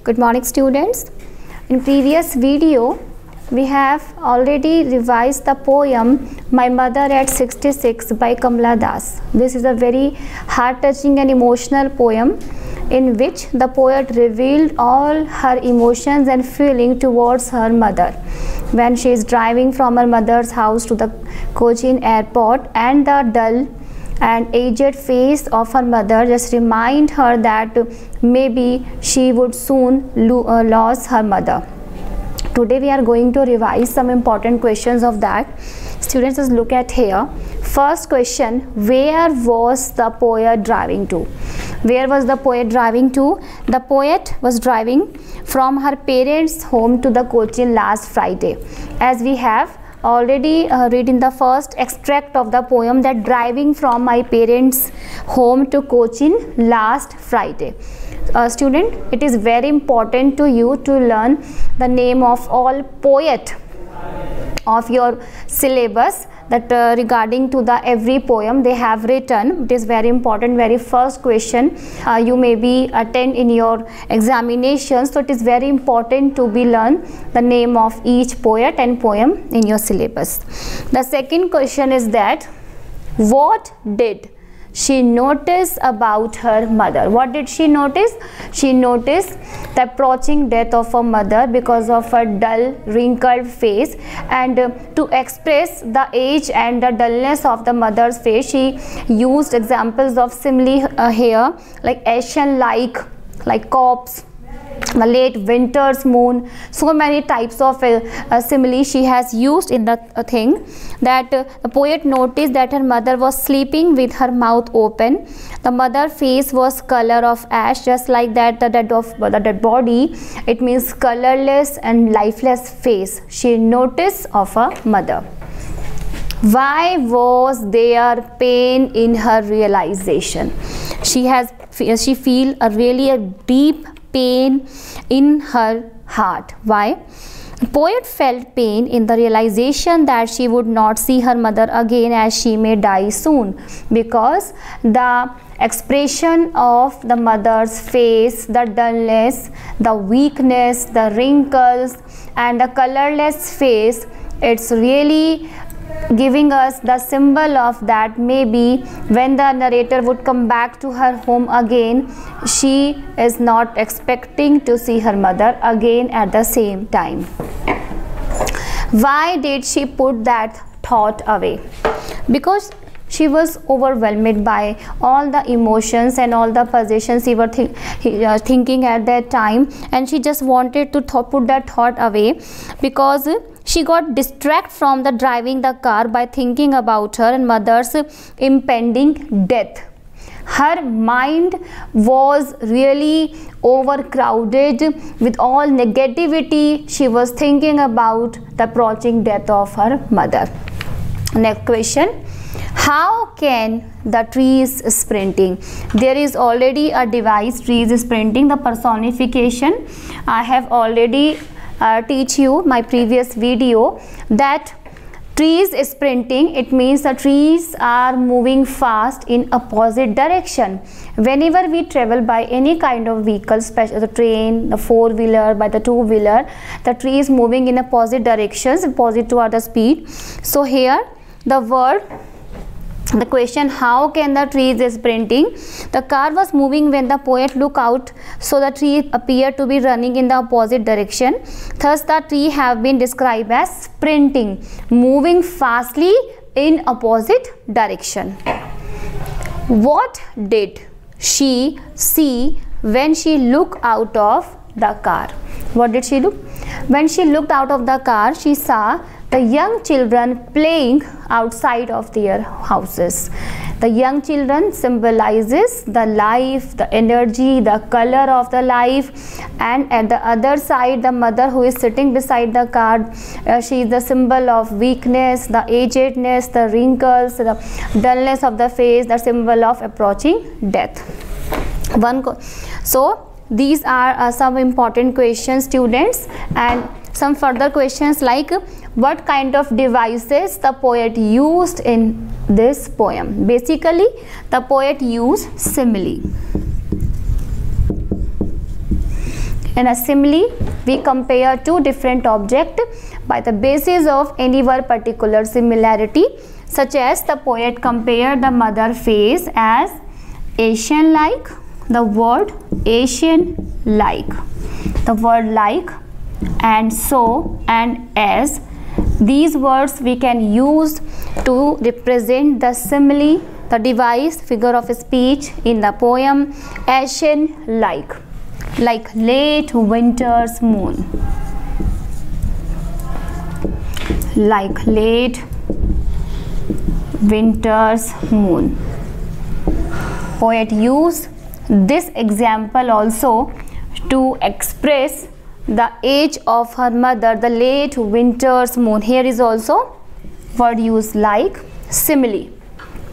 Good morning, students. In previous video we have already revised the poem My Mother at 66 by Kamala Das. This is a very heart touching and emotional poem in which the poet revealed all her emotions and feeling towards her mother when she is driving from her mother's house to the Cochin airport, and the dull and aged face of her mother just remind her that maybe she would soon lose her mother. Today we are going to revise some important questions of that. Students, just look at here. First question, where was the poet driving to? Where was the poet driving to? The poet was driving from her parents' home to the Cochin last Friday. As we have already read in the first extract of the poem that driving from my parents' home to Cochin last Friday. Student, it is very important to you to learn the name of all poet of your syllabus, that regarding to the every poem they have written. It is very important, very first question you may be attend in your examinations, so it is very important to be learn the name of each poet and poem in your syllabus. The second question is that what did she noticed about her mother? What did she notice? She noticed the approaching death of her mother because of her dull, wrinkled face, and to express the age and the dullness of the mother's face, she used examples of simile here, like ashen like corpse, the late winter's moon. So many types of simile she has used in the thing, that the poet noticed that her mother was sleeping with her mouth open. The mother's face was color of ash, just like that the dead body. It means colorless and lifeless face she noticed of her mother. Why was there pain in her realization? She feel a deep pain in her heart. Why? The poet felt pain in the realization that she would not see her mother again, as she may die soon, because the expression of the mother's face, the dullness, the weakness, the wrinkles and the colorless face, it's really giving us the symbol of that maybe when the narrator would come back to her home again, she is not expecting to see her mother again at the same time. Why did she put that thought away? Because she was overwhelmed by all the emotions and all the possessions she was thinking at that time, and she just wanted to put that thought away, because she got distracted from the driving the car by thinking about her and mother's impending death. Her mind was really overcrowded with all negativity. She was thinking about the approaching death of her mother. Next question. How can the trees sprinting? There is already a device, trees sprinting, the personification. I have already teach you my previous video that trees sprinting, it means the trees are moving fast in opposite direction. Whenever we travel by any kind of vehicle, especially the train, the four-wheeler, by the two-wheeler, the tree is moving in opposite directions, opposite to the speed. So here the question, how can the trees sprinting? The car was moving when the poet looked out, so the tree appeared to be running in the opposite direction. Thus the tree have been described as sprinting, moving fastly in opposite direction. What did she see when she looked out of the car? What did she look? When she looked out of the car, she saw the young children playing outside of their houses. The young children symbolizes the life, the energy, the color of the life, and at the other side the mother who is sitting beside the car, she is the symbol of weakness, the agedness, the wrinkles, the dullness of the face, the symbol of approaching death. So these are some important questions, students, and some further questions like what kind of devices the poet used in this poem. Basically, the poet used simile. In a simile, we compare two different objects by the basis of any one particular similarity, such as the poet compared the mother face as Asian like, the word Asian like, the word like, and so and as. These words we can use to represent the simile, the device, figure of speech in the poem Asian like late winter's moon, like late winter's moon. Poet used this example also to express the age of her mother, the late winter's moon. Here is also word used like simile,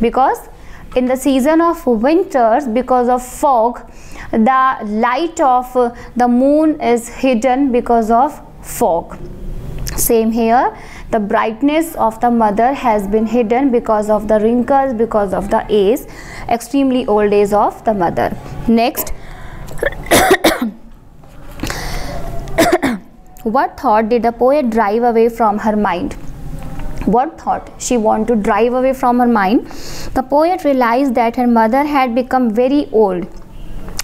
because in the season of winters, because of fog, the light of the moon is hidden because of fog. Same here, the brightness of the mother has been hidden because of the wrinkles, because of the age, extremely old age of the mother. Next, what thought did the poet drive away from her mind? What thought she wanted to drive away from her mind? The poet realized that her mother had become very old,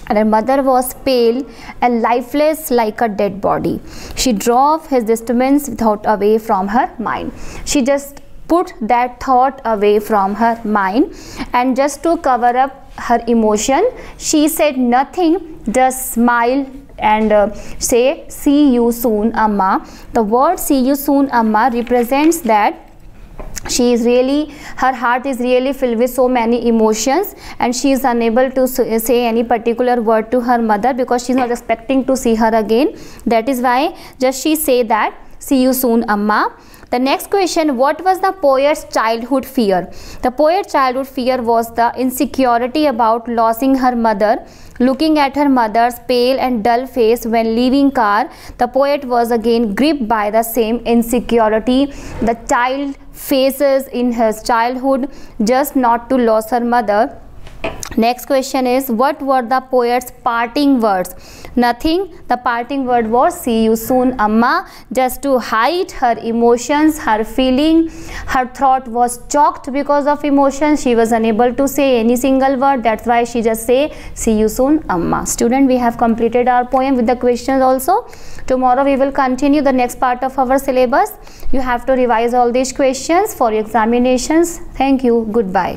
and her mother was pale and lifeless like a dead body. She drove his disturbance thought away from her mind. She just put that thought away from her mind, and just to cover up her emotion, she said nothing, just smile and say, "See you soon, Amma." The word "see you soon, Amma" represents that she is really, her heart is really filled with so many emotions, and she is unable to say any particular word to her mother because she is not expecting to see her again. That is why just she say that, "See you soon, Amma." The next question, what was the poet's childhood fear? The poet's childhood fear was the insecurity about losing her mother. Looking at her mother's pale and dull face when leaving car, the poet was again gripped by the same insecurity the child faces in his childhood, just not to lose her mother. Next question is, what were the poet's parting words? Nothing. The parting word was "See you soon, Amma," just to hide her emotions, her feeling. Her throat was choked because of emotion. She was unable to say any single word. That's why she just say, "See you soon, Amma." Student, we have completed our poem with the questions also. Tomorrow we will continue the next part of our syllabus. You have to revise all these questions for your examinations. Thank you. Goodbye.